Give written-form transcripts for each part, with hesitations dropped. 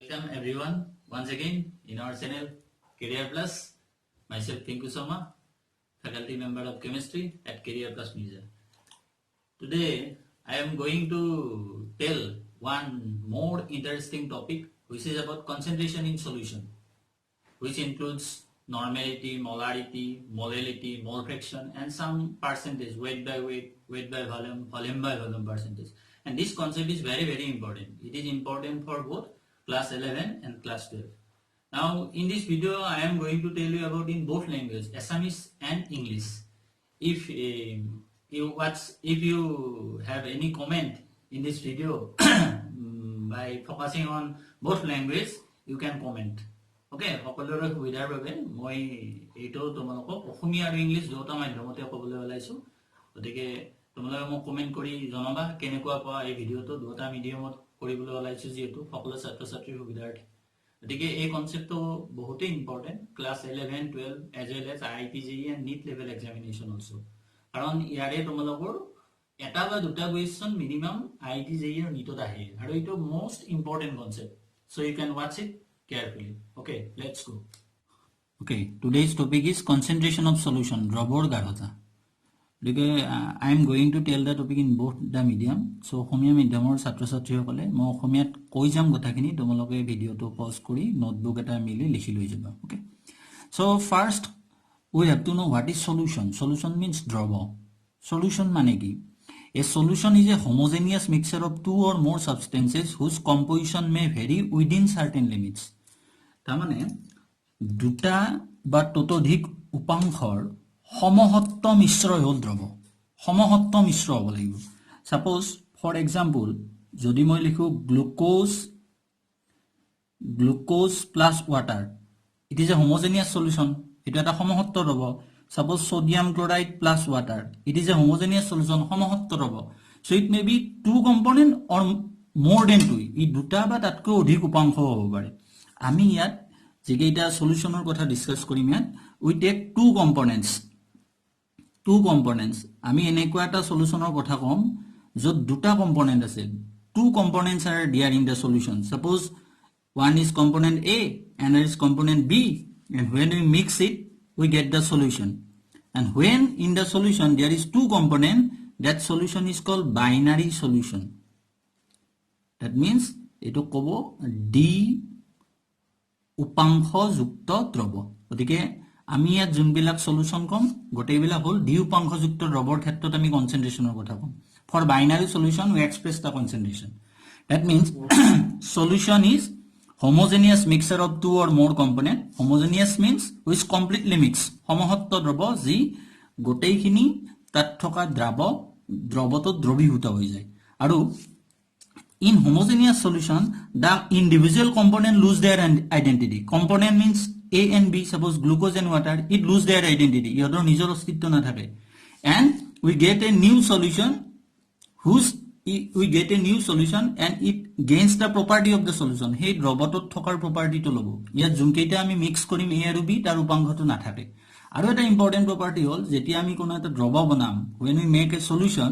Welcome everyone once again in our channel Career Plus. Myself Pinku Sharma, faculty member of chemistry at Career Plus Museum. Today I am going to tell one more interesting topic which is about concentration in solution, which includes normality, molarity, molality, mole fraction and some percentage, weight by weight, weight by volume, volume by volume percentage. And this concept is very important. It is important for both class 11 and class 12. Now in this video I am going to tell you about in both languages, Assamese and English. If you have any comment in this video by focusing on both language, you can comment. Okay, সকলোৰে সুবিধাৰ বাবে মই এইটো তোমালোকক অসমীয়া আৰু English দুটা মাধ্যমতে ক'বলৈ ওলাইছো। গতিকে তোমালোকে মোক কমেন্ট কৰি জনাবা কেনেকুৱা পোৱা এই ভিডিওটো দুটা মিডিয়ামত কৰিবলৈ ওলাইছো যেহেতু সকলো ছাত্ৰ ছাত্ৰীৰ সুবিধাৰ্থে। গতিকে এই কনসেপ্টটো বহুত important class 11 12 as well as IIT JEE and NEET level examination also, কাৰণ ইয়াৰে তোমালোকৰ এটা বা দুটা কোৱেশ্চন মিনিমাম IIT JEE আৰু NEET আহে আৰু এইটো most important concept, so you can watch it carefully. Okay, let's go. Okay, today's topic is concentration of solution, Robor Garhota. I am going to tell the topic in both the medium. So Homiya medium or Satra Satri Hole, Mo Homiat Koijam Gotakini, Domologe video to post Kuri, notebook at a milli Lishiluiba. Okay. So first we have to know what is solution. Solution means drobo. Solution manegi. A solution is a homogeneous mixture of two or more substances whose composition may vary within certain limits. Tamane duta বা ততোধিক উপাংশৰ সমহত্ব মিশ্ৰ হল দ্ৰৱ, সমহত্ব মিশ্ৰ হ'ব লাগিব। Suppose for example যদি মই লিখো glucose plus water, it is a homogeneous solution, এটা এটা সমহত্ব দ্ৰৱ। Suppose sodium chloride plus water, it is a homogeneous solution, সমহত্ব দ্ৰৱ। So it may be two component or more than two, ই দুটা বা তাতকৈ অধিক উপাংশ হ'ব পাৰে। আমি ইয়াত যেকেইটা সলিউশনৰ কথা ডিসকাস কৰিম ইয়াত উই টেক টু কম্পোনেন্টস। আমি এনেকুৱা এটা সলিউশনৰ কথা কম যত দুটা কম্পোনেন্ট আছে, two components are there in the solution. Suppose one is component A and another is component B, and when we mix it we get the solution. And when in the solution there is two component, that solution is called binary solution. That means eto kobo D উপাংশ যুক্ত দ্ৰৱ। গতিকে আমি ইয়াত যোনবিলাক solution কম গোটেইবিলাক হল D উপাংশযুক্ত দ্ৰৱৰ ক্ষেত্ৰত আমি কনসেন্ট্ৰেশনৰ কথা কম। For binary solution we express the concentration. That means solution is homogeneous mixture of two or more component. Homogeneous means which completely mix, সমহত্ব দ্ৰৱ যি গোটেইখিনি তাত থকা দ্ৰৱটো দ্ৰৱীভূত হৈ যায়। আৰু in homogeneous solution, the individual component lose their identity. Component means A and B, suppose glucose and water, it lose their identity. Yodor nijor ostitto na thake. And we get a new solution and it gains the property of the solution. Hey robotot thokar property to lobo. Yat junkeita ami mix korim A aru B tar upanghoto na thake. Aru eta important property hol jeti ami kono eta drobo banam, when we make a solution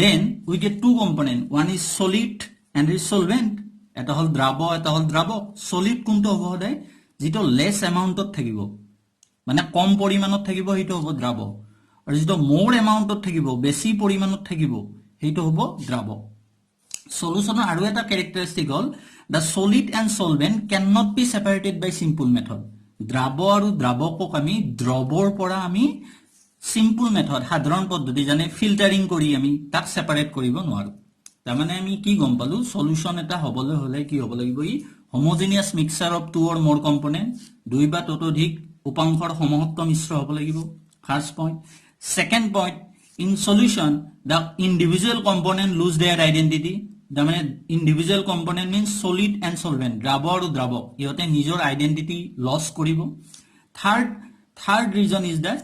then we get two component, one is solid and is solvent. Eta hol drabo. Solid kunto hobo hoday যেটো less অ্যামাউন্টত থাকিব, মানে কম পৰিমাণত থাকিব হেটো হ'ব দ্ৰাব, আৰু যেটো মোৰ অ্যামাউন্টত থাকিব বেছি পৰিমাণত থাকিব হেটো হ'ব দ্ৰাব। সলিউশনৰ আৰু এটা ক্যাৰেক্টাৰিস্টিক হল the solid and solvent cannot be separated by simple method. দ্ৰাব আৰু দ্ৰাবকক আমি দ্ৰবৰ পৰা আমি সিম্পল মেথড সাধাৰণ পদ্ধতি জানে ফিল্টাৰিং কৰি আমি তাক সেপাৰেট কৰিব নোৱাৰো। তাৰ মানে আমি কি গম পালো সলিউশন এটা হবলৈ হলে কি হ'ব লাগিব, ই homogeneous mixture of two or more component, দুই বা ততোধিক উপাংশৰ সমহত্ব মিশ্ৰ হ'ব লাগিব। First point. Second point, in solution the individual component lose their identity. The মানে individual component means solid and solvent, দ্ৰাব আৰু দ্ৰাৱক ইহতে নিজৰ আইডেন্টিটি লস কৰিব। Third reason is that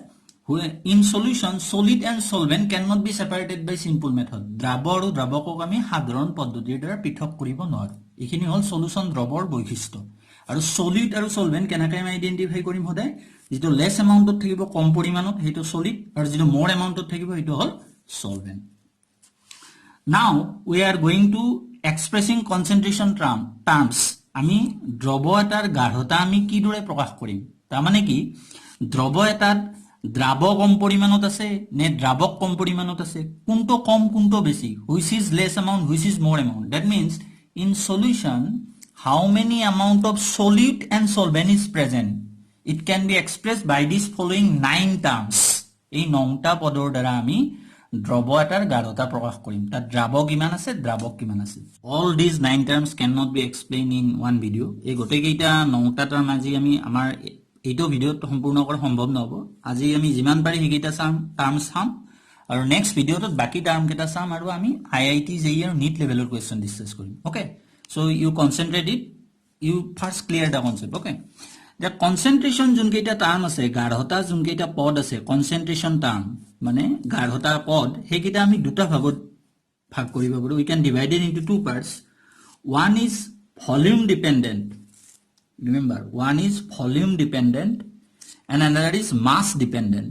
in solution solid and solvent cannot be separated by simple method. দ্ৰাব আৰু দ্ৰাৱকক আমি সাধাৰণ পদ্ধতিৰ দ্বাৰা পৃথক কৰিব নোৱাৰো। এখিনি হল সলিউশন দ্ৰৱৰ বৈশিষ্ট্য। আৰু সলিড আৰু সলভেন্ট কেনেকৈ আমি আইডেন্টিফাই কৰিম সদায়, যেটো লেস এমাউন্টত থাকিব কম পৰিমাণত হেটো সলিড, আৰু যেটো মোর এমাউন্টত থাকিব হেটো হল solvent. Now we are going to expressing concentration terms আমি দ্ৰৱ এটাৰ গাঢ়তা আমি কিদৰে প্ৰকাশ কৰিম তাৰ মানে কি দ্ৰৱ এটাত দ্ৰাৱ কম পৰিমাণত আছে নে দ্ৰাৱক কম পৰিমাণত আছে কোনটো কম কোনটো বেছি which is less amount which is more amount that means in solution how many amount of solute and solvent is present it can be expressed by these following 9 terms এই 9টা পদৰ দ্বাৰা আমি দ্ৰৱ এটাৰ গাঢ়তা প্ৰকাশ কৰিম তাত দ্ৰাৱ কিমান আছে দ্ৰাৱক কিমান আছে all these 9 terms cannot be explained in one video এই গোটেইকেইটা 9টা টাৰ্ম আজি আমি আমাৰ এইটো ভিডিওত সম্পূৰ্ণ কৰা সম্ভৱ নহব আজি আমি যিমান পাৰি হেকিটা টাৰ্ম চাম আৰু নেক্সট ভিডিওত বাকি টাৰ্ম কেটা চাম আৰু আমি আইআইটি জেই আৰু নিট লেভেলৰ কোৱেশ্চন ডিসকাস কৰিম okay so you concentrate it you first clear the concept okay The concentration যোনকেইটা টাৰ্ম আছে গাঢ়তা যোনকেইটা পদ আছে concentration টাৰ্ম মানে গাঢ়তা পদ হেকিটা আমি দুটা ভাগত ভাগ কৰিব পাৰো we can divide it into two parts one is volume dependent remember one is volume dependent and another is mass dependent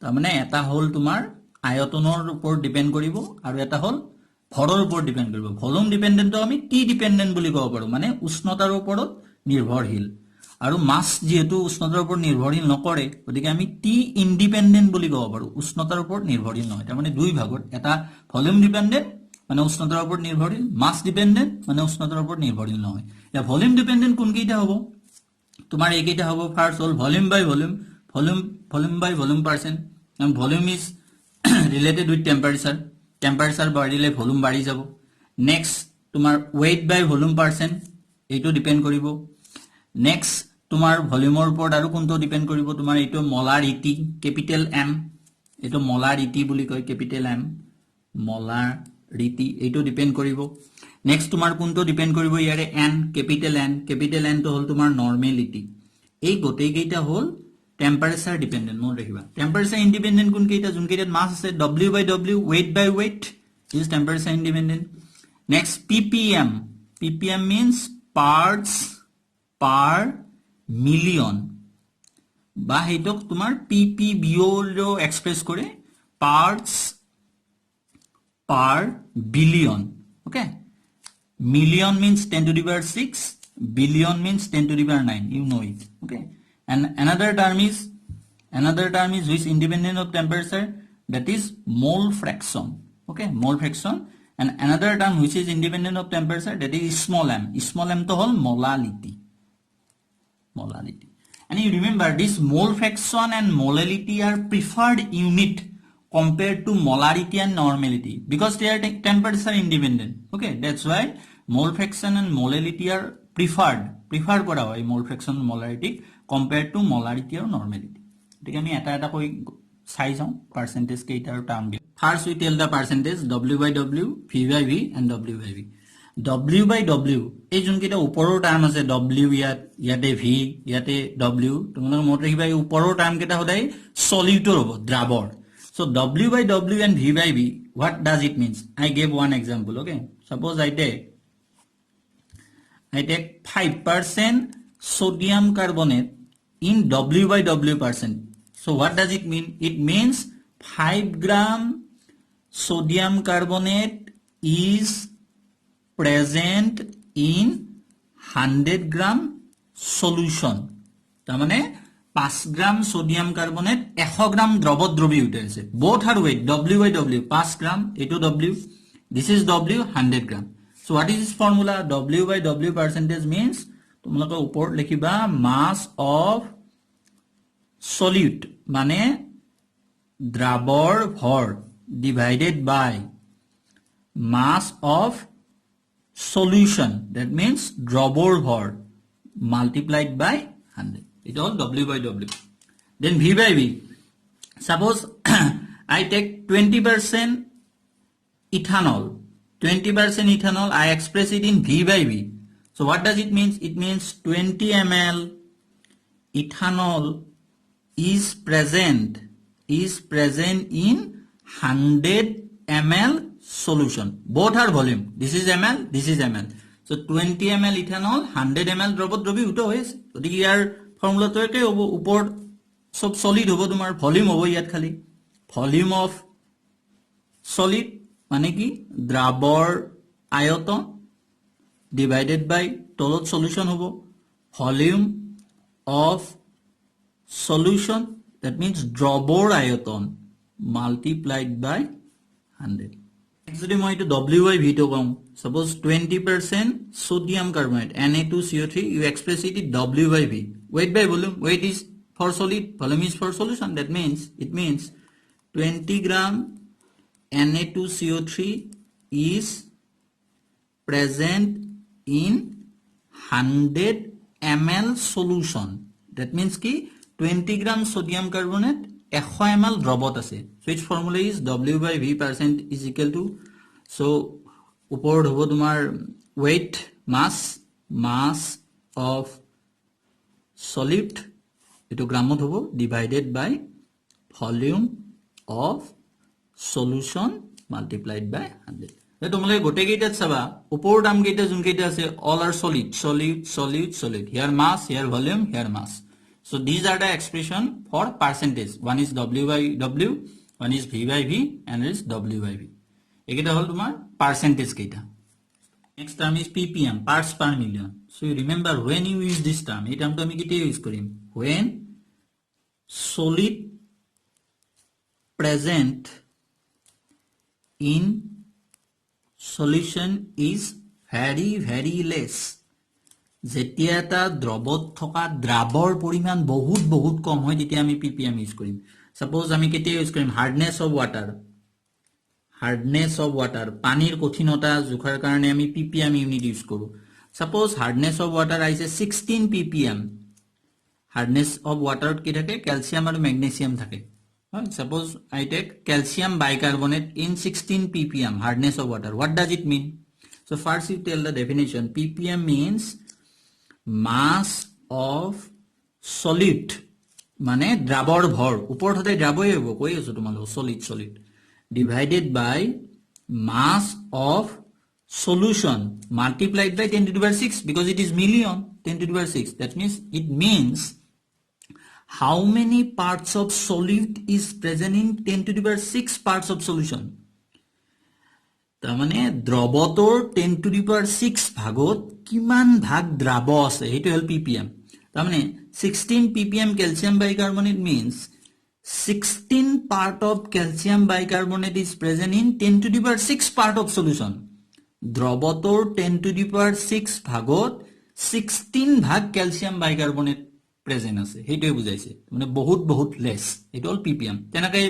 তাৰ মানে এটা হল তোমাৰ আয়তনৰ ওপৰত ডিপেন্ড কৰিব আৰু এটা হল ভৰৰ ওপৰত ডিপেন্ড কৰিব ভলিউম ডিপেন্ডেন্ট আমি টি ডিপেন্ডেন্ট বুলি ক'ব পাৰো মানে উষ্ণতাৰ ওপৰত নিৰ্ভৰশীল আৰু মাস যেহেতু উষ্ণতাৰ ওপৰত নিৰ্ভৰশীল নকৰে গতিকে আমি টি ইন্ডিপেন্ডেন্ট বুলি ক'ব পাৰো উষ্ণতাৰ ওপৰত নিৰ্ভৰশীল নহয় তাৰ মানে দুই ভাগত এটা ভলিউম ডিপেন্ডেন্ট মানে উষ্ণতাৰ ওপৰত নিৰ্ভৰশীল মাস ডিপেন্ডেন্ট মানে উষ্ণতাৰ ওপৰত নিৰ্ভৰশীল নহয় এটা ভলিউম ডিপেন্ডেন্ট কোন কেইটা হ'ব তোমাৰ এইকেইটা হ'ব ফাৰ্স্ট হল volume by volume percent and volume is related with temperature বাঢ়িলে ভলিউম বাঢ়ি যাব next তোমাৰ weight by volume percent এইটো ডিপেন্ড কৰিব next তোমাৰ ভলিউমৰ ওপৰত আৰু কোনটো ডিপেন্ড কৰিব তোমাৰ এইটো মোলাৰিটি ক্যাপিটেল M এইটো মোলাৰিটি বুলি কয় ক্যাপিটেল M মোলাৰিটি এইটো ডিপেন্ড কৰিব next তোমাৰ কোনটো ডিপেন্ড কৰিব ইয়াৰে N ক্যাপিটেল N তো হল তোমাৰ নৰমালিটি এই গোটেই কেইটা হল টেম্পাৰেচাৰ ডিপেন্ডেন্ট মন ৰাখিবা টেম্পারেচার ইন্ডিপেন্ডেন্ট কোন কেইটা যোন কেইটাত মাস আছে W by W weight by weight is temperature independent next ppm means parts per million বা হেতক তোমাৰ ppbo ৰ এক্সপ্ৰেস কৰে parts per billion okay million means 10 to the power 6 billion means 10 to the power 9 you know it okay and another term is which independent of temperature that is mole fraction okay mole fraction and another term which is independent of temperature that is small m to whole molality and you remember this mole fraction and molality are preferred unit compared to molarity and normality because they are temperature independent okay that's why mole fraction and molality are preferred কৰা হয় mole fraction and molarity compared to molarity or normality ঠিক আমি এটা কই চাই যাও percentage কেইটাৰ term first we tell the percentage W by W V by V and W by V W by W এই যোন কেইটা ওপৰৰ টাৰ্ম আছে W ইয়াতে V ইয়াতে W তোমালোকে মনত ৰাখিবা এই ওপৰৰ টাৰ্ম কেইটা সদায় সলিউটৰ হ'ব দ্ৰাৱৰ so W by W and V by V what does it means I gave one example okay suppose I take 5% sodium carbonate in W by W percent. So what does it mean? It means 5 gram sodium carbonate is present in 100 gram solution. তামানে 5 gram sodium carbonate 100 gram দ্রবদ্রবী হইতে আছে both are weight W by W 5 gram eto W this is W 100 gram so what is this formula W by W percentage means তোমালোকে ওপৰত লিখিবা mass of solute মানে দ্ৰাৱৰ ভৰ divided by mass of solution that means দ্ৰৱৰ ভৰ multiplied by 100 it all W by W then V by V suppose I take 20% ethanol 20% ethanol I express it in V by V so what does it mean it means 20 ml ethanol is present in 100 ml solution both are volume this is ml so 20 ml ethanol 100 ml দ্ৰৱদ্ৰবী উটো হৈছে গতিকে ইয়াৰ ফৰ্মুলাটো একে হ'ব ওপৰ সব solid হ'ব তোমাৰ volume হ'ব ইয়াত খালি ভলিউম অফ সলিড মানে কি দ্ৰাৱৰ আয়তন divided by তলত solution হ'ব volume of solution, that means দ্ৰৱৰ আয়তন multiplied by 100. যদি মই এইটো WV টো কম, suppose 20% sodium carbonate Na2CO3, you express it in WV. Weight by volume, weight is for solid, volume is for solution. That means it means 20 gram Na2CO3 is present in 100 ml solution. That means ki 20 gram sodium carbonate 100 ml দ্ৰৱত আছে. So its formula is W/V percent is equal to, so ওপৰত হ'ব তোমাৰ weight mass of solid, এটো গ্ৰামত হ'ব, divided by volume of solution multiplied by 100. তোমালোকে গোটেই কেইটাত চাবা ওপৰৰ দাম কেইটা যোন কেইটা আছে all are solid. Here mass, here volume, here mass. So these are the expression for percentage. One is W/W, one is V/V, and is W/V. Ekita hol tumar percentage keita. Next term is ppm, parts per million. So you remember when you use this term, ei term to ami kete use korim when solid present in solution is very less. যেতিয়া এটা দ্ৰৱত থকা দ্ৰাৱৰ পৰিমাণ বহুত কম হয় তেতিয়া আমি ppm use কৰিম. Suppose আমি কেতিয়া ইউজ কৰিম হাৰ্ডনেস অফ ওয়াটাৰ পানীৰ কঠিনতা জোখাৰ কাৰণে আমি ppm ইউনিট ইউজ কৰো. সাপোজ হাৰ্ডনেস অফ ওয়াটাৰ আইছে 16 ppm. হাৰ্ডনেস অফ ওয়াটাৰত কি থাকে ক্যালসিয়াম আৰু ম্যাগনেসিয়াম থাকে. Suppose I take calcium bicarbonate in 16 ppm hardness of water. What does it mean? So first you tell the definition. ppm means mass of solid, মানে দ্ৰাৱৰ ভৰ ওপৰত হতে দ্ৰাৱই হ'ব কৈ আছো তোমালোক solid divided by mass of solution multiplied by 10 to the power 6 because it is million 10 to the power 6. That means it means how many parts of solid is present in 10 to the power 6 parts of solution. তাৰ মানে দ্ৰৱতৰ 10 to the power 6 ভাগত কিমান ভাগ দ্ৰাৱ আছে হেতু হল ppm. তাৰ মানে 16 ppm calcium bicarbonate means 16 part of calcium bicarbonate is present in 10 to the power 6 part of solution. দ্ৰৱতৰ 10 to the power 6 ভাগত 16 ভাগ calcium bicarbonate প্রেজেন্ট আছে হেইটোই বুঝাইছে মানে বহুত লেস এটা হল ppm. তেনাকে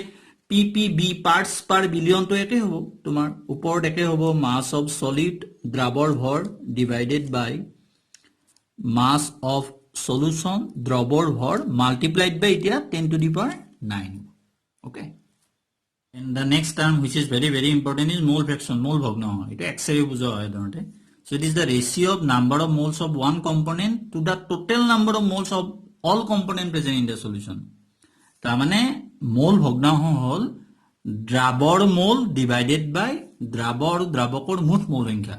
ppb parts per billion তো একে হবো তোমার উপৰত একে হবো মাস অফ সলিড দ্ৰাৱৰ ভৰ divided by mass of solution দ্ৰৱৰ ভৰ মাল্টিপ্লাইড বাই এতিয়া 10 to the power 9. Okay, and the next term which is very important is mole fraction. মোল ভগ্নাংশ এটা এক্সৰে বুজা হয় ধৰণে. So it is the ratio of number of moles of one component to the total number of moles of all component present in the solution. তাৰ মানে মোল ভগ্নাংশ হল দ্ৰাৱৰ মোল ডিভাইডেড বাই দ্ৰাৱকৰ মুঠ মোল সংখ্যা.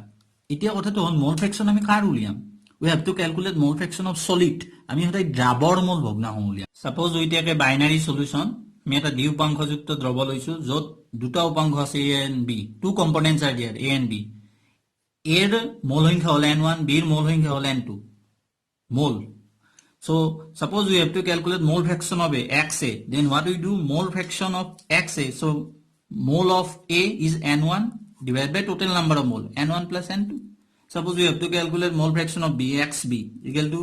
এতিয়া কথাটো হল মোল ফ্ৰেকশন আমি কাৰ উলিয়াম we have to calculate mole fraction of solid. আমি হঠাৎ দ্ৰাৱৰ মোল ভগ্নাংশ উলিয়াম. সাপোজ ওইটাকে বাইনাৰি সলিউশন আমি এটা দ্বি উপাংশযুক্ত দ্ৰৱ লৈছো যত দুটা উপাংশ আছে a and b. Two components are there a and b. এর মোল সংখ্যা হল n1, b এর মোল সংখ্যা হল n2 mole. So suppose we have to calculate mole fraction of XA, then what we do mole fraction of XA. So mole of A is n1 divided by total number of mole n1 plus n2. Suppose we have to calculate mole fraction of B, XB equal to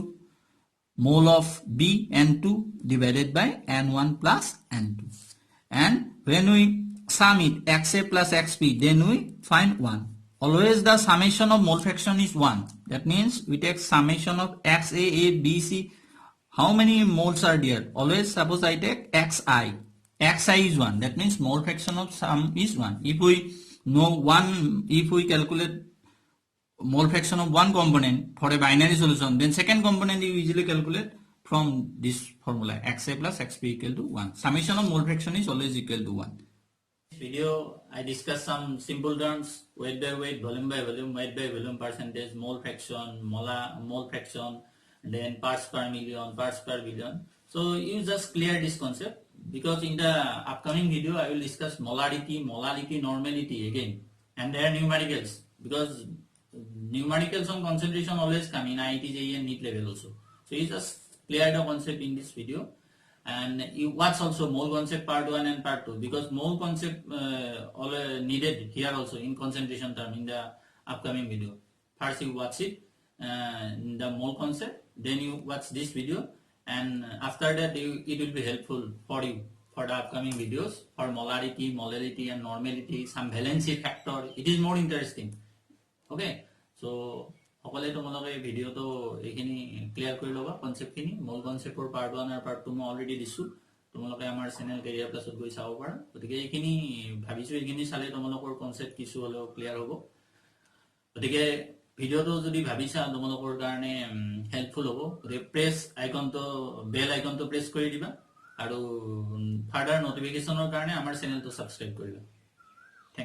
mole of B n2 divided by n1 plus n2. And when we sum it XA plus XB, then we find 1. Always the summation of mole fraction is 1. That means we take summation of XA, A, B, C. How many moles are there? Always suppose I take XI. XI is 1. That means mole fraction of sum is 1. If we know if we calculate mole fraction of one component for a binary solution, then second component you easily calculate from this formula XA plus XB equal to 1. Summation of mole fraction is always equal to 1. Video I discuss some simple terms: weight by weight, volume by volume, weight by volume, percentage, mole fraction, mole fraction, then parts per million, parts per billion. So you just clear this concept because in the upcoming video I will discuss molarity, normality again, and their numericals because numericals on concentration always come in IIT JEE and NEET level also. So you just clear the concept in this video, and you watch also mole concept part 1 and part 2, because mole concept all needed here also in concentration term in the upcoming video. First you watch it, the mole concept, then you watch this video, and after that it will be helpful for you for the upcoming videos for molarity, molality and normality, some valency factor. It is more interesting. Okay, so সকলে তোমালোকে ভিডিওটো এইখিনি clear কৰি ল'বা কনসেপ্টখিনি মল কনসেপ্টৰ part 1 আৰু part 2 মই already দিছো তোমালোকে আমাৰ চেনেল কেৰিয়াৰ প্লাছত গৈ চাব পাৰা গতিকে এইখিনি ভাবিছো এইখিনি চালে তোমালোকৰ কনসেপ্ট কিছু হলেও ক্লিয়াৰ হ'ব গতিকে ভিডিওটো যদি ভাবিছা তোমালোকৰ কাৰণে হেল্পফুল হ'ব প্ৰেছ আইকনটো বেল আইকনটো প্ৰেছ কৰি দিবা আৰু ফাৰ্দাৰ নটিফিকেশনৰ কাৰণে আমাৰ চেনেলটো সাবস্ক্ৰাইব কৰিবা